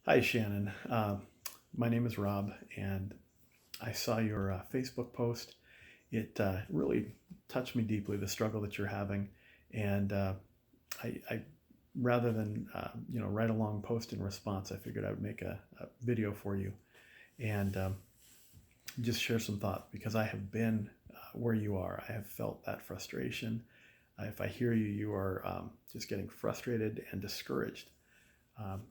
Hi, Shannon. My name is Rob, and I saw your Facebook post. It really touched me deeply, the struggle that you're having. And I rather than write a long post in response, I figured I would make a video for you and just share some thoughts because I have been where you are. I have felt that frustration. If I hear you, you are just getting frustrated and discouraged. Um,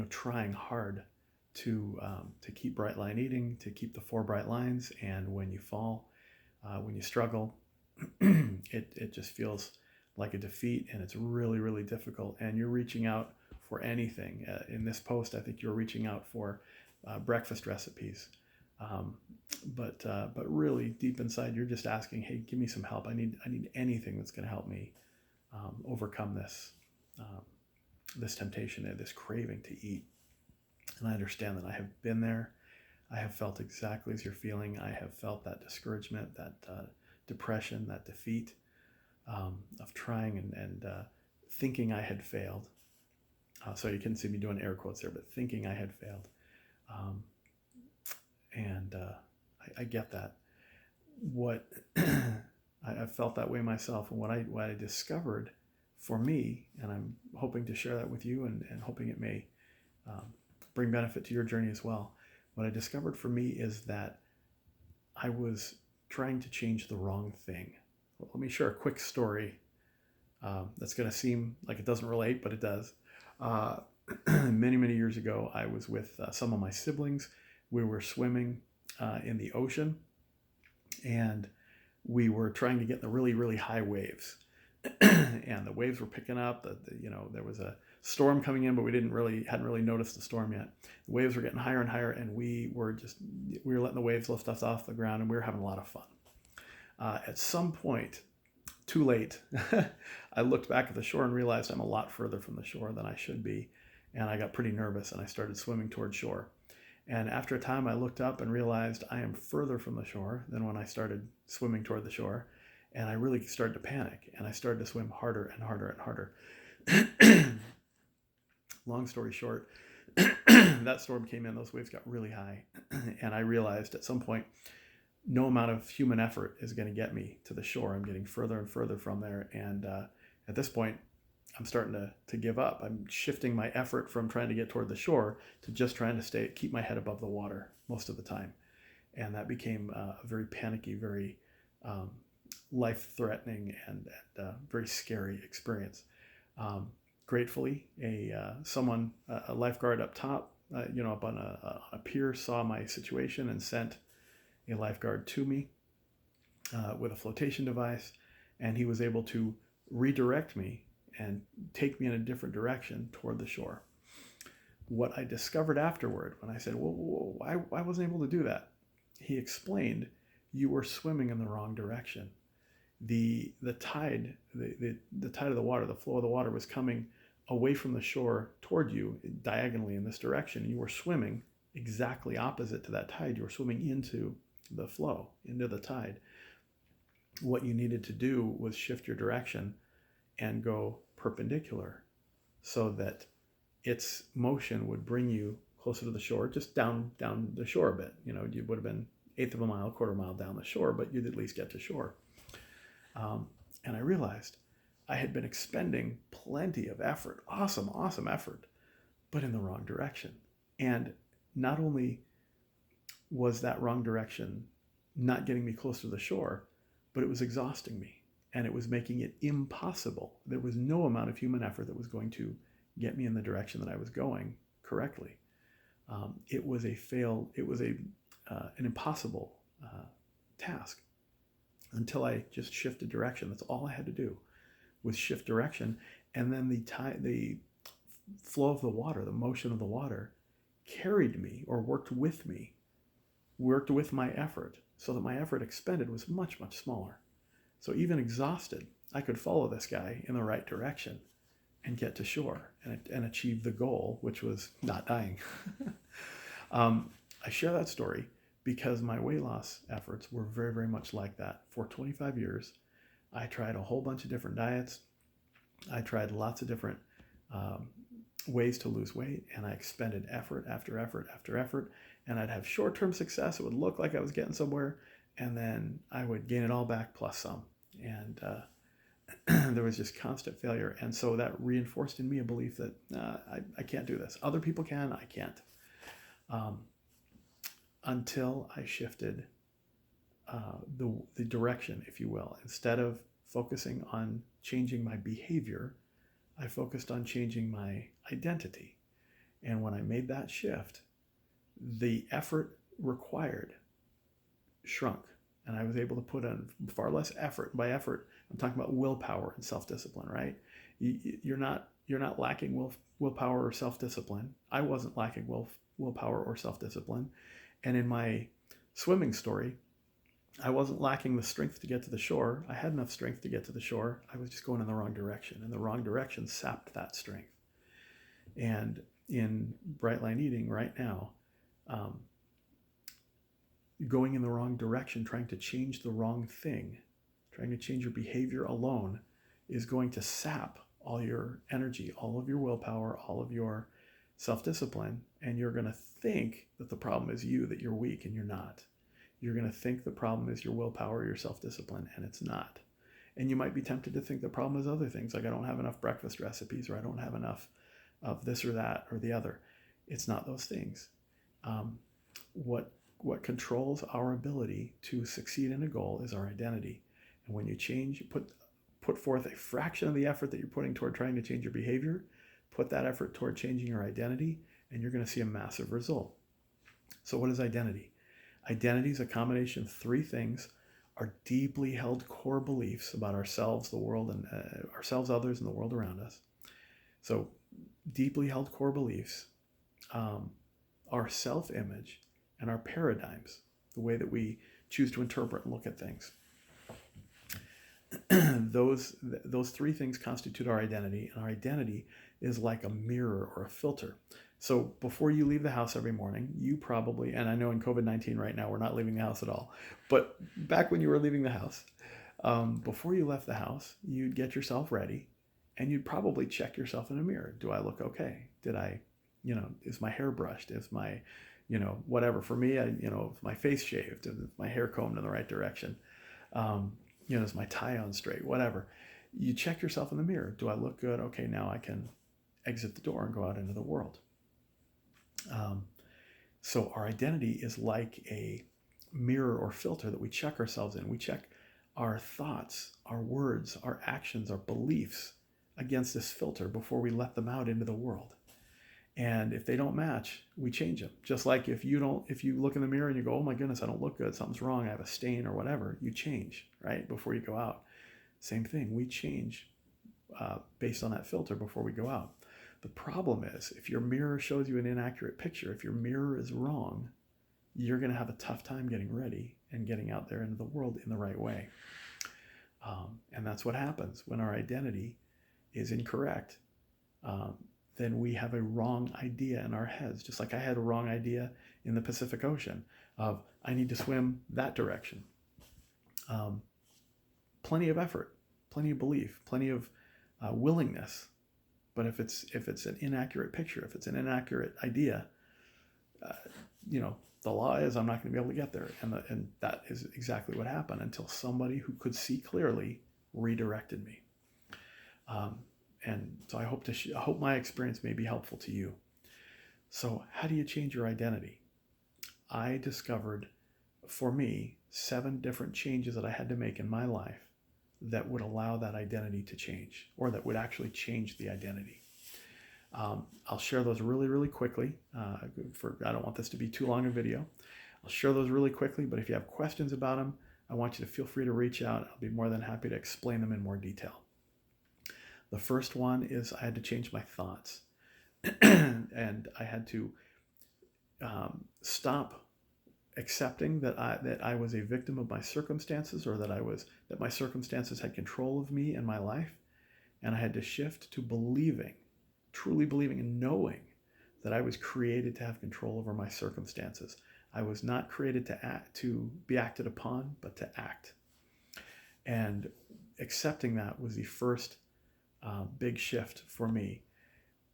Trying hard to keep bright line eating, to keep the four bright lines, and when you fall, when you struggle, it just feels like a defeat, and it's really really difficult. And you're reaching out for anything. In this post, I think you're reaching out for breakfast recipes, um, but really deep inside, you're just asking, "Hey, give me some help. I need anything that's going to help me overcome um, this temptation and this craving to eat." And I understand that I have been there. I have felt exactly as you're feeling. I have felt that discouragement, that depression, that defeat of trying and thinking I had failed. So you can see me doing air quotes there, but thinking I had failed. Um, and I get that. What I've felt that way myself, and what I discovered for me, and I'm hoping to share that with you, and hoping it may um, bring benefit to your journey as well. What I discovered for me is that I was trying to change the wrong thing. Well, let me share a quick story that's going to seem like it doesn't relate, but it does. Uh, many years ago, I was with some of my siblings. We were swimming in the ocean, and we were trying to get in the really high waves. And the waves were picking up. There was a storm coming in, but we hadn't really noticed the storm yet. The waves were getting higher and higher, and we were letting the waves lift us off the ground, and we were having a lot of fun. At some point, too late, I looked back at the shore and realized I'm a lot further from the shore than I should be, and I got pretty nervous, and I started swimming toward shore. And after a time, I looked up and realized I am further from the shore than when I started swimming toward the shore. And I really started to panic, and I started to swim harder and harder and harder. Long story short, that storm came in, those waves got really high, and I realized at some point, no amount of human effort is going to get me to the shore. I'm getting further and further from there, and at this point, I'm starting to give up. I'm shifting my effort from trying to get toward the shore to just trying to keep my head above the water most of the time. And that became a very panicky, very um, life-threatening, and very scary experience. Gratefully, a lifeguard up top, up on a pier, saw my situation and sent a lifeguard to me with a flotation device, and he was able to redirect me and take me in a different direction toward the shore. What I discovered afterward, when I said, "Well, why wasn't I able to do that?" He explained, "You were swimming in the wrong direction. The tide, the tide of the water, the flow of the water was coming away from the shore toward you diagonally in this direction. You were swimming exactly opposite to that tide. You were swimming into the flow, into the tide. What you needed to do was shift your direction and go perpendicular so that its motion would bring you closer to the shore, just down the shore a bit. You would have been eighth of a mile, quarter mile down the shore, but you'd at least get to shore." And I realized I had been expending plenty of effort, awesome effort, but in the wrong direction. And not only was that wrong direction not getting me close to the shore, but it was exhausting me, and it was making it impossible. There was no amount of human effort that was going to get me in the direction that I was going correctly. It was an impossible task until I just shifted direction. That's all I had to do was shift direction, and then the flow of the water, the motion of the water, carried me or worked with my effort, so that my effort expended was much smaller. So even exhausted, I could follow this guy in the right direction and get to shore and achieve the goal, which was not dying. I share that story because my weight loss efforts were very much like that. For 25 years, I tried a whole bunch of different diets. I tried lots of different ways to lose weight, and I expended effort after effort after effort, and I'd have short-term success. It would look like I was getting somewhere, and then I would gain it all back plus some. And there was just constant failure. And so that reinforced in me a belief that I can't do this. Other people can, I can't. Until I shifted the direction, if you will. Instead of focusing on changing my behavior, I focused on changing my identity. And when I made that shift, the effort required shrunk. And I was able to put in far less effort. By effort, I'm talking about willpower and self-discipline, right? You're not lacking willpower or self-discipline. I wasn't lacking willpower or self-discipline. And in my swimming story, I wasn't lacking the strength to get to the shore. I had enough strength to get to the shore. I was just going in the wrong direction, and the wrong direction sapped that strength. And in Bright Line Eating right now, going in the wrong direction, trying to change the wrong thing, trying to change your behavior alone is going to sap all your energy, all of your willpower, all of your self-discipline, and you're going to think that the problem is you, that you're weak, and you're not. You're going to think the problem is your willpower, your self-discipline, and it's not. And you might be tempted to think the problem is other things, like I don't have enough breakfast recipes, or I don't have enough of this or that or the other. It's not those things. What controls our ability to succeed in a goal is our identity. And when you change, you put forth a fraction of the effort that you're putting toward trying to change your behavior, put that effort toward changing your identity, and you're going to see a massive result. So what is identity? Identity is a combination of three things: our deeply held core beliefs about ourselves, the world, and ourselves, others, and the world around us. So deeply held core beliefs, our self-image, and our paradigms, the way that we choose to interpret and look at things. Those three things constitute our identity, and our identity is like a mirror or a filter. So before you leave the house every morning, you probably, and I know in COVID-19 right now, we're not leaving the house at all, but back when you were leaving the house, before you left the house, you'd get yourself ready, and you'd probably check yourself in a mirror. Do I look okay? Did I, is my hair brushed? Is my, whatever. For me, is my face shaved? Is my hair combed in the right direction? Is my tie on straight? Whatever. You check yourself in the mirror. Do I look good? Okay, now I can exit the door and go out into the world. So our identity is like a mirror or filter that we check ourselves in. We check our thoughts, our words, our actions, our beliefs against this filter before we let them out into the world. And if they don't match, we change them. Just like if you look in the mirror and you go, oh my goodness, I don't look good, something's wrong, I have a stain or whatever, you change, right? Before you go out. Same thing, we change based on that filter before we go out. The problem is, if your mirror shows you an inaccurate picture, if your mirror is wrong, you're going to have a tough time getting ready and getting out there into the world in the right way. And that's what happens when our identity is incorrect. Then we have a wrong idea in our heads, just like I had a wrong idea in the Pacific Ocean of I need to swim that direction. Plenty of effort, plenty of belief, plenty of willingness. But if it's an inaccurate picture, if it's an inaccurate idea, the law is I'm not going to be able to get there. And that is exactly what happened until somebody who could see clearly redirected me. And so I hope my experience may be helpful to you. So how do you change your identity? I discovered, for me, 7 different changes that I had to make in my life that would allow that identity to change, or that would actually change the identity. I'll share those really, really quickly. I don't want this to be too long a video. I'll share those really quickly, but if you have questions about them, I want you to feel free to reach out. I'll be more than happy to explain them in more detail. The first one is I had to change my thoughts. And I had to stop accepting that I was a victim of my circumstances, or that my circumstances had control of me and my life. And I had to shift to believing, truly believing and knowing that I was created to have control over my circumstances. I was not created to be acted upon, but to act. And accepting that was the first big shift for me.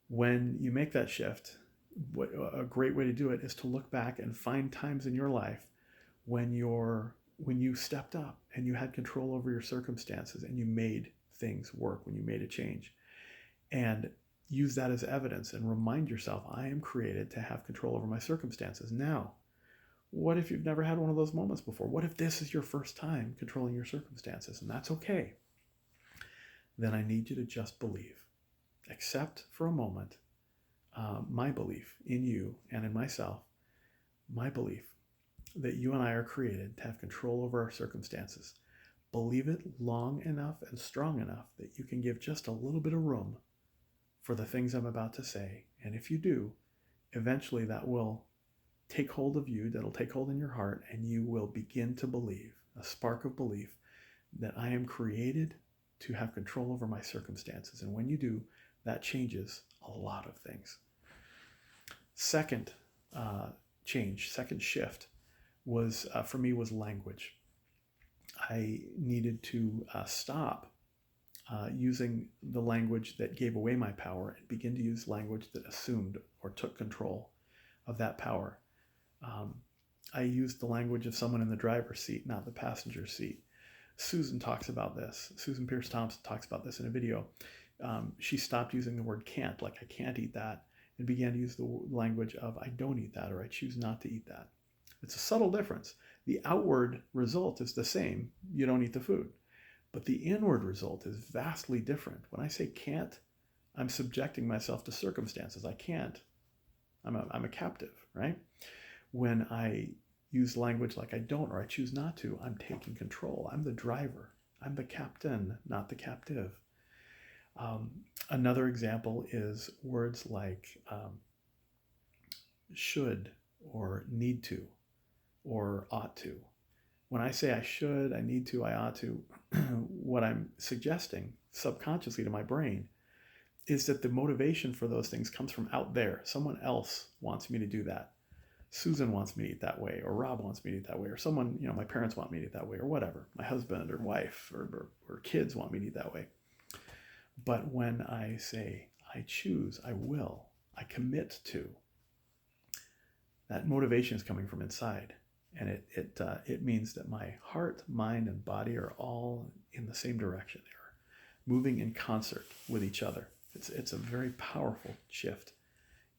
When you make that shift, a great way to do it is to look back and find times in your life when you stepped up and you had control over your circumstances and you made things work, when you made a change, and use that as evidence and remind yourself, I am created to have control over my circumstances. Now, what if you've never had one of those moments before? What if this is your first time controlling your circumstances? And that's okay. Then I need you to just believe. Accept for a moment my belief in you and in myself, my belief that you and I are created to have control over our circumstances. Believe it long enough and strong enough that you can give just a little bit of room for the things I'm about to say. And if you do, eventually that will take hold of you, that'll take hold in your heart, and you will begin to believe, a spark of belief, that I am created to have control over my circumstances. And when you do, that changes a lot of things. Second second shift was, for me, was language. I needed to stop using the language that gave away my power and begin to use language that assumed or took control of that power. I used the language of someone in the driver's seat, not the passenger seat. Susan talks about this. Susan Pierce Thompson talks about this in a video. She stopped using the word can't, like I can't eat that, and began to use the language of I don't eat that, or I choose not to eat that. It's a subtle difference. The outward result is the same. You don't eat the food. But the inward result is vastly different. When I say can't, I'm subjecting myself to circumstances. I can't. I'm a captive, right? When I use language like I don't or I choose not to, I'm taking control. I'm the driver. I'm the captain, not the captive. Another example is words like should or need to or ought to. When I say I should, I need to, I ought to, what I'm suggesting subconsciously to my brain is that the motivation for those things comes from out there. Someone else wants me to do that. Susan wants me to eat that way, or Rob wants me to eat that way, or someone, my parents want me to eat that way, or whatever. My husband or wife or kids want me to eat that way. But when I say I choose, I will, I commit to, that motivation is coming from inside. And it means that my heart, mind, and body are all in the same direction. They're moving in concert with each other. It's a very powerful shift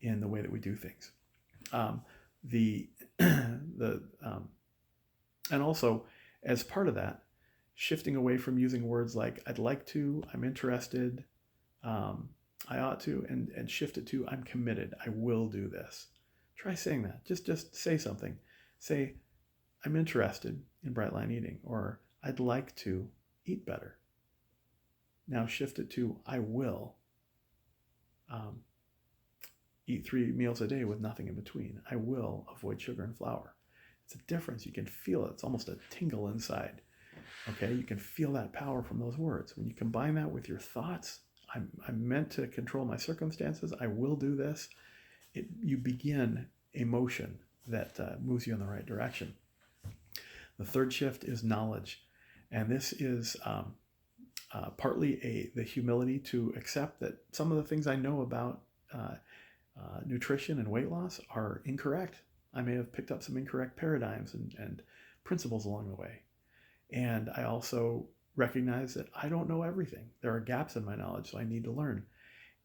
in the way that we do things. And also, as part of that, shifting away from using words like I'd like to, I'm interested, I ought to, and shift it to I'm committed, I will do this. Try saying that. Just say something. Say, I'm interested in bright line eating, or I'd like to eat better. Now shift it to I will eat 3 meals a day with nothing in between. I will avoid sugar and flour. It's a difference. You can feel it. It's almost a tingle inside. Okay, you can feel that power from those words. When you combine that with your thoughts, I'm meant to control my circumstances. I will do this. You begin a motion that moves you in the right direction. The third shift is knowledge. And this is partly the humility to accept that some of the things I know about nutrition and weight loss are incorrect. I may have picked up some incorrect paradigms and principles along the way. And I also recognize that I don't know everything. There are gaps in my knowledge, so I need to learn.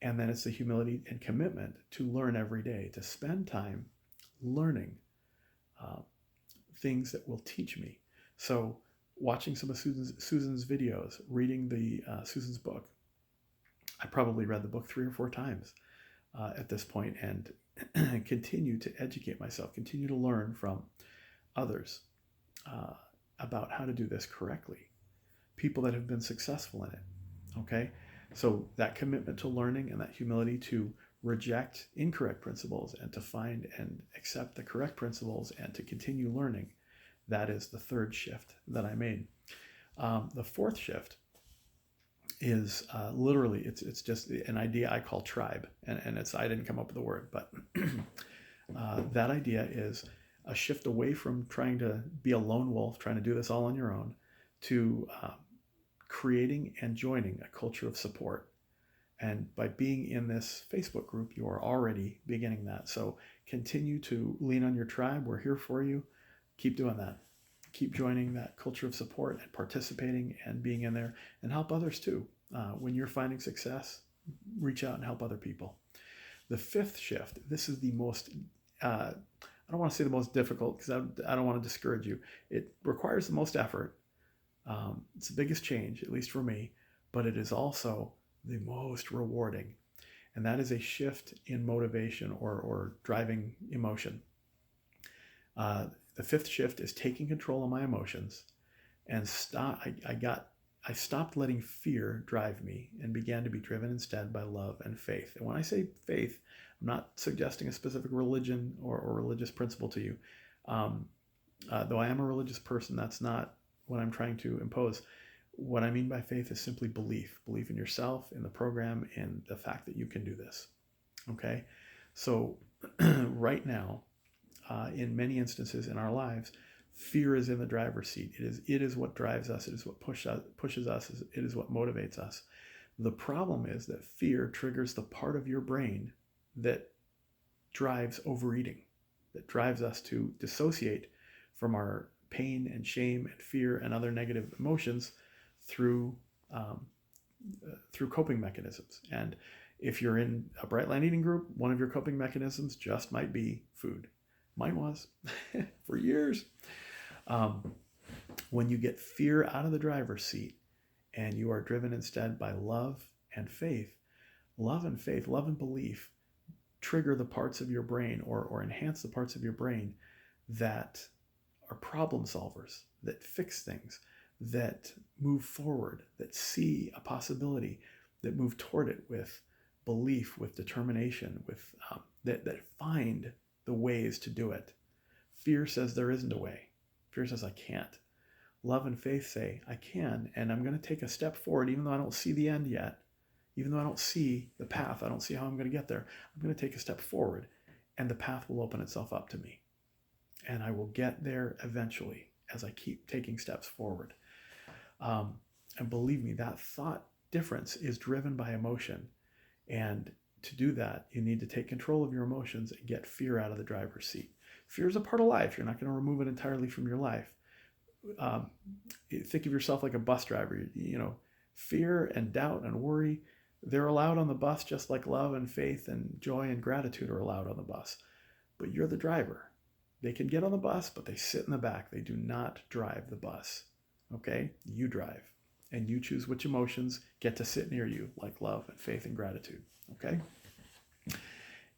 And then it's the humility and commitment to learn every day, to spend time learning things that will teach me. So watching some of Susan's videos, reading Susan's book. I probably read the book 3 or 4 times at this point, and continue to educate myself, continue to learn from others about how to do this correctly. People that have been successful in it. Okay? So that commitment to learning and that humility to reject incorrect principles and to find and accept the correct principles and to continue learning, that is the third shift that I made. The fourth shift is literally, it's just an idea I call tribe. And I didn't come up with the word, but that idea is a shift away from trying to be a lone wolf, trying to do this all on your own, to creating and joining a culture of support. And by being in this Facebook group, you are already beginning that. So continue to lean on your tribe. We're here for you. Keep doing that. Keep joining that culture of support and participating and being in there, and help others too. When you're finding success, reach out and help other people. The fifth shift, this is the most, I don't want to say the most difficult because I don't want to discourage you. It requires the most effort. It's the biggest change, at least for me, but it is also the most rewarding. And that is a shift in motivation or driving emotion. The fifth shift is taking control of my emotions and I stopped letting fear drive me and began to be driven instead by love and faith. And when I say faith, I'm not suggesting a specific religion or religious principle to you. Though I am a religious person, that's not what I'm trying to impose. What I mean by faith is simply belief in yourself, in the program, in the fact that you can do this. Okay? So right now, in many instances in our lives, fear is in the driver's seat. It is what drives us. It is what pushes us. It is what motivates us. The problem is that fear triggers the part of your brain that drives overeating, that drives us to dissociate from our pain and shame and fear and other negative emotions through coping mechanisms. And if you're in a Bright Line Eating group, one of your coping mechanisms just might be food. Mine was for years. When you get fear out of the driver's seat and you are driven instead by love and faith, love and belief trigger the parts of your brain or enhance the parts of your brain that are problem solvers, that fix things, that move forward, that see a possibility, that move toward it with belief, with determination, with that find the ways to do it. Fear says there isn't a way. Fear says I can't. Love and faith say I can, and I'm going to take a step forward even though I don't see the end yet. Even though I don't see the path, I don't see how I'm going to get there. I'm going to take a step forward, and the path will open itself up to me. And I will get there eventually as I keep taking steps forward. And believe me, that thought difference is driven by emotion. And to do that, you need to take control of your emotions and get fear out of the driver's seat. Fear is a part of life. You're not going to remove it entirely from your life. Think of yourself like a bus driver. Fear and doubt and worry, they're allowed on the bus just like love and faith and joy and gratitude are allowed on the bus. But you're the driver. They can get on the bus, but they sit in the back. They do not drive the bus. Okay? You drive. And you choose which emotions get to sit near you, like love and faith and gratitude. Okay?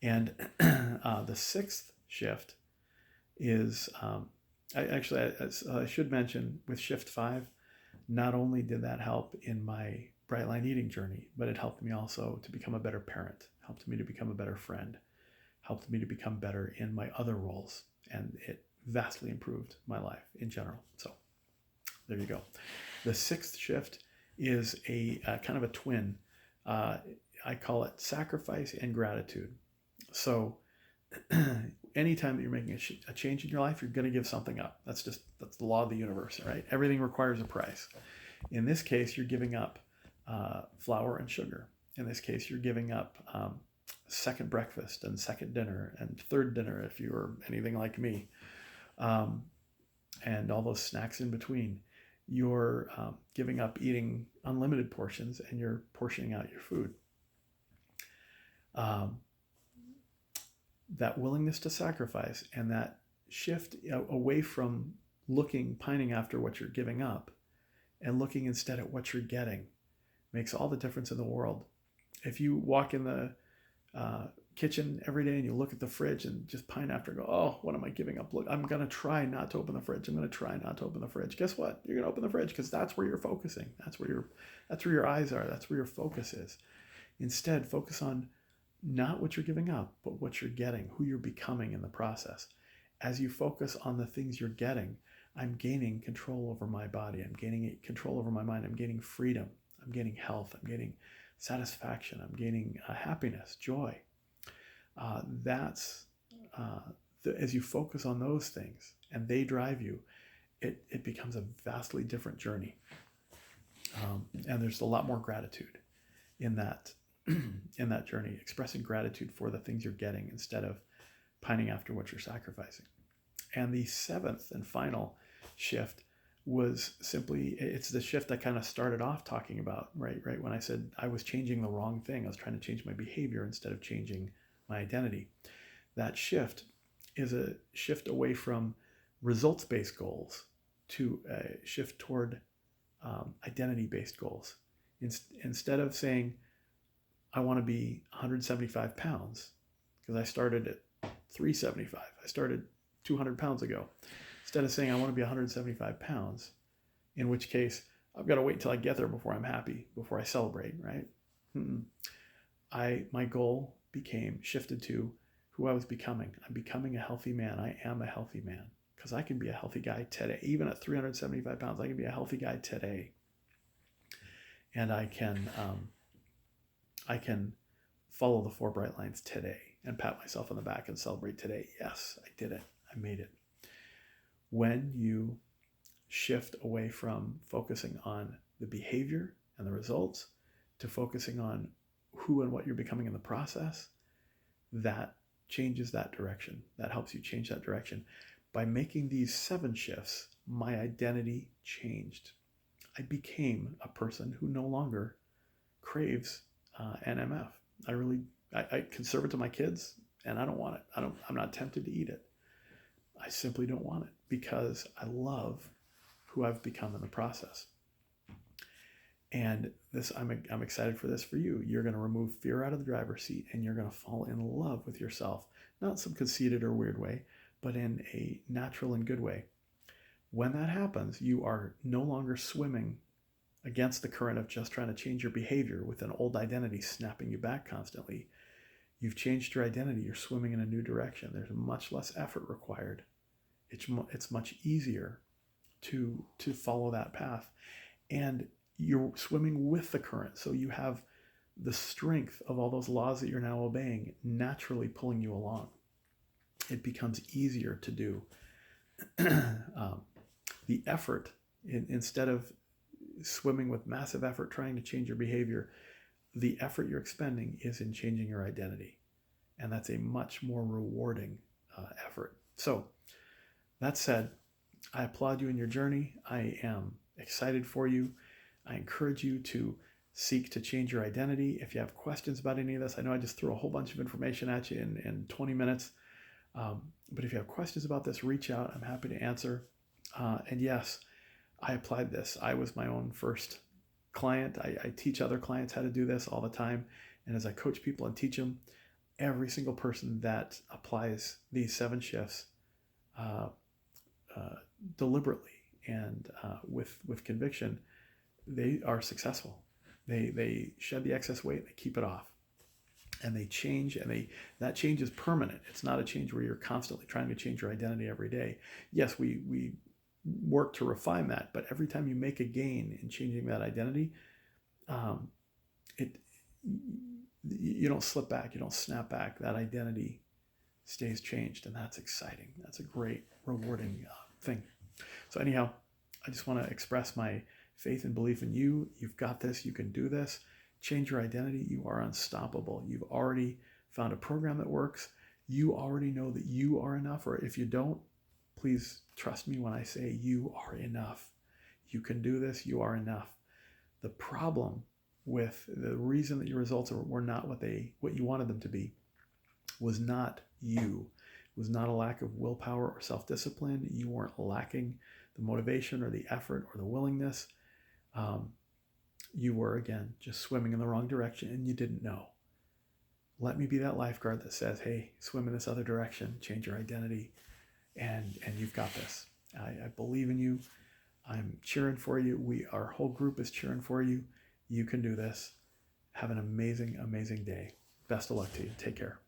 And the sixth shift is, I should mention with shift 5, not only did that help in my Bright Line Eating journey, but it helped me also to become a better parent, helped me to become a better friend, helped me to become better in my other roles, and it vastly improved my life in general. So there you go. The sixth shift is a kind of a twin. I call it sacrifice and gratitude. So anytime that you're making a change in your life, you're going to give something up. That's the law of the universe, right? Everything requires a price. In this case, you're giving up flour and sugar. In this case, you're giving up second breakfast and second dinner and third dinner if you were anything like me, and all those snacks in between. You're giving up eating unlimited portions and you're portioning out your food. That willingness to sacrifice and that shift away from pining after what you're giving up and looking instead at what you're getting makes all the difference in the world. If you walk in the kitchen every day and you look at the fridge and just pine after and go, oh, what am I giving up? Look, I'm going to try not to open the fridge. I'm going to try not to open the fridge. Guess what? You're going to open the fridge because that's where you're focusing. That's where your eyes are. That's where your focus is. Instead, focus on not what you're giving up, but what you're getting, who you're becoming in the process. As you focus on the things you're getting, I'm gaining control over my body. I'm gaining control over my mind. I'm gaining freedom. I'm gaining health. I'm gaining satisfaction. I'm gaining happiness, joy. As you focus on those things and they drive you, it becomes a vastly different journey. And there's a lot more gratitude in that in that journey, expressing gratitude for the things you're getting instead of pining after what you're sacrificing. And the seventh and final shift was simply, it's the shift I kind of started off talking about, right when I said I was changing the wrong thing. I was trying to change my behavior instead of changing my identity. That shift is a shift away from results-based goals to a shift toward identity-based goals. Instead of saying, I want to be 175 pounds, because I started at 375. I started 200 pounds ago. Instead of saying I want to be 175 pounds, in which case I've got to wait until I get there before I'm happy, before I celebrate, right? My goal shifted to who I was becoming. I'm becoming a healthy man. I am a healthy man because I can be a healthy guy today. Even at 375 pounds, I can be a healthy guy today. And I can follow the 4 bright lines today and pat myself on the back and celebrate today. Yes, I did it. I made it. When you shift away from focusing on the behavior and the results to focusing on who and what you're becoming in the process, that changes that direction. That helps you change that direction. By making these 7 shifts, my identity changed. I became a person who no longer craves NMF. I can serve it to my kids, and I don't want it. I'm not tempted to eat it. I simply don't want it because I love who I've become in the process. And this, I'm excited for this for you. You're going to remove fear out of the driver's seat, and you're going to fall in love with yourself, not some conceited or weird way, but in a natural and good way. When that happens, you are no longer swimming against the current of just trying to change your behavior with an old identity snapping you back constantly. You've changed your identity. You're swimming in a new direction. There's much less effort required. It's much easier to follow that path. And you're swimming with the current. So you have the strength of all those laws that you're now obeying naturally pulling you along. It becomes easier to do. The effort, instead of swimming with massive effort trying to change your behavior, the effort you're expending is in changing your identity. And that's a much more rewarding effort. So that said, I applaud you in your journey. I am excited for you. I encourage you to seek to change your identity. If you have questions about any of this, I know I just threw a whole bunch of information at you in 20 minutes. But if you have questions about this, reach out. I'm happy to answer. And yes, I applied this. I was my own first client. I teach other clients how to do this all the time. And as I coach people and teach them, every single person that applies these 7 shifts deliberately and with conviction, they are successful. They shed the excess weight, they keep it off, and they change, and that change is permanent. It's not a change where you're constantly trying to change your identity every day. Yes, we work to refine that, but every time you make a gain in changing that identity, you don't slip back, you don't snap back. That identity stays changed, and that's exciting. That's a great, rewarding thing. So anyhow, I just want to express my faith and belief in you. You've got this. You can do this. Change your identity. You are unstoppable. You've already found a program that works. You already know that you are enough, or if you don't, please trust me when I say you are enough. You can do this. You are enough. The problem with the reason that your results were not what you wanted them to be was not you. It was not a lack of willpower or self-discipline. You weren't lacking the motivation or the effort or the willingness. You were, again, just swimming in the wrong direction and you didn't know. Let me be that lifeguard that says, hey, swim in this other direction, change your identity, and you've got this. I believe in you. I'm cheering for you. Our whole group is cheering for you. You can do this. Have an amazing, amazing day. Best of luck to you. Take care.